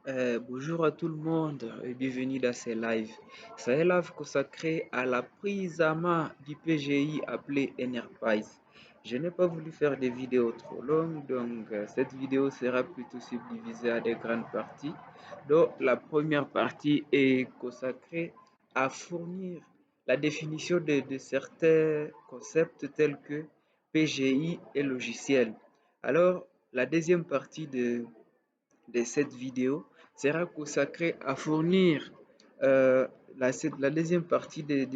Bonjour à tout le monde et bienvenue dans ces lives. C'est un live consacré à la prise en main du PGI appelé Enterprise. Je n'ai pas voulu faire des vidéos trop longues, donc cette vidéo sera plutôt subdivisée à des grandes parties. Donc la première partie est consacrée à fournir la définition de certains concepts tels que PGI et logiciel. Alors la deuxième partie de cette vidéo sera consacrée à fournir la deuxième partie de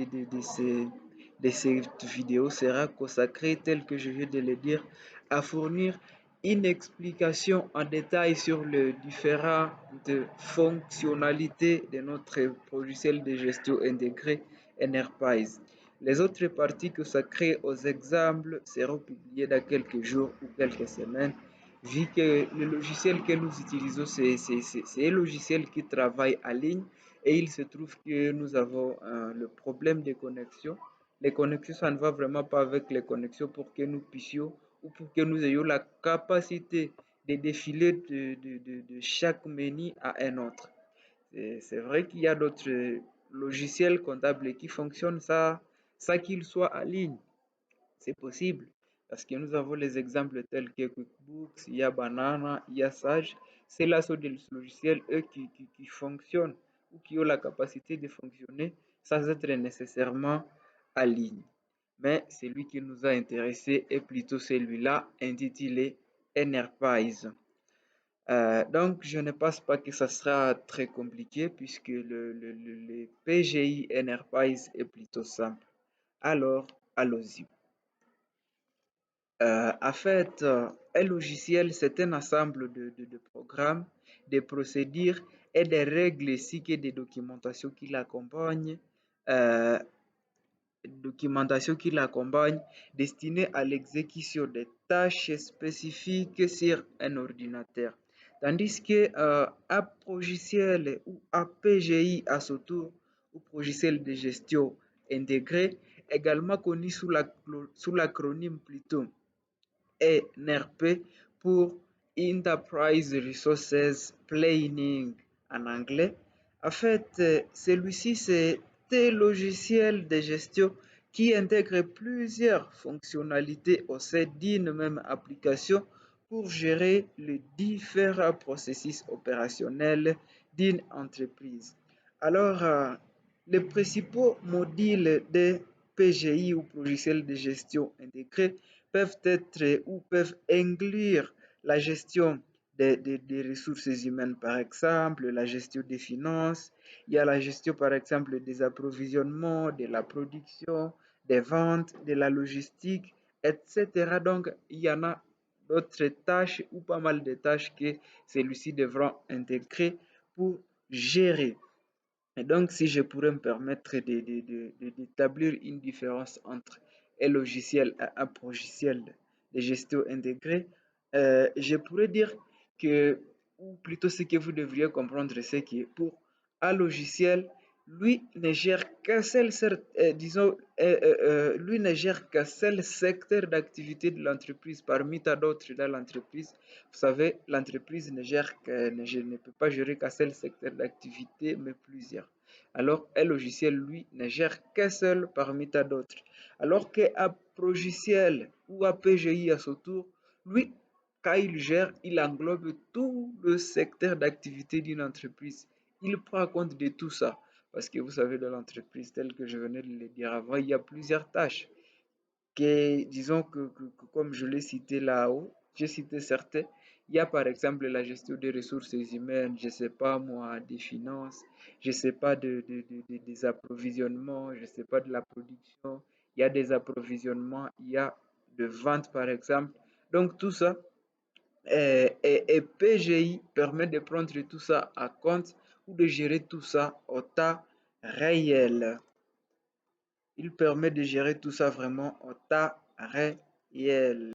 cette vidéo sera consacrée, tel que je viens de le dire, à fournir une explication en détail sur les différentes fonctionnalités de notre logiciel de gestion intégré Enterprise. Les autres parties consacrées aux exemples seront publiées dans quelques jours ou quelques semaines, vu que le logiciel que nous utilisons, c'est un logiciel qui travaille en ligne et il se trouve que nous avons le problème de connexion. Les connexions, ça ne va vraiment pas avec les connexions pour que nous puissions ou pour que nous ayons la capacité de défiler de chaque menu à un autre. C'est vrai qu'il y a d'autres logiciels comptables qui fonctionnent ça qu'ils soient en ligne. C'est possible parce que nous avons les exemples tels que QuickBooks, il y a Banana, il y a Sage. C'est là sont des logiciels eux qui fonctionnent ou qui ont la capacité de fonctionner sans être nécessairement en ligne. Mais celui qui nous a intéressé est plutôt celui-là intitulé Enterprise. Donc, je ne pense pas que ça sera très compliqué puisque le PGI Enterprise est plutôt simple. Alors, allons-y. En fait, un logiciel, c'est un ensemble de programmes, de procédures et des règles ainsi que des euh, documentations qui l'accompagnent destinées à l'exécution des tâches spécifiques sur un ordinateur. Tandis que un logiciel ou un PGI à son tour, ou logiciel de gestion intégré, également connu sous l'acronyme plutôt ENRP pour Enterprise Resources Planning en anglais. En fait, celui-ci, c'est un logiciel de gestion qui intègre plusieurs fonctionnalités au sein d'une même application pour gérer les différents processus opérationnels d'une entreprise. Alors, les principaux modules de PGI ou logiciel de gestion intégré peuvent être ou peuvent inclure la gestion des ressources humaines, par exemple, la gestion des finances, il y a la gestion, par exemple, des approvisionnements, de la production, des ventes, de la logistique, etc. Donc, il y en a d'autres tâches ou pas mal de tâches que celui-ci devra intégrer pour gérer. Et donc, si je pourrais me permettre d'établir une différence entre un logiciel et un logiciel de gestion intégrée, je pourrais dire que, ou plutôt ce que vous devriez comprendre, c'est que pour un logiciel, lui ne gère qu'un seul, lui ne gère qu'un seul secteur d'activité de l'entreprise parmi tant d'autres dans l'entreprise. Vous savez, l'entreprise ne peut pas gérer qu'un seul secteur d'activité, mais plusieurs. Alors, un logiciel, lui, ne gère qu'un seul parmi tant d'autres. Alors qu'un logiciel ou un PGI à son tour, lui, quand il gère, il englobe tout le secteur d'activité d'une entreprise. Il prend compte de tout ça. Parce que vous savez, dans l'entreprise, tel que je venais de le dire avant, il y a plusieurs tâches disons que comme je l'ai cité là-haut, j'ai cité certains. Il y a par exemple la gestion des ressources humaines, je ne sais pas moi, des finances, je ne sais pas des approvisionnements, je ne sais pas de la production. Il y a des approvisionnements, il y a de ventes par exemple. Donc tout ça, et PGI permet de prendre tout ça à compte ou de gérer tout ça au temps réel. Il permet de gérer tout ça vraiment au temps réel.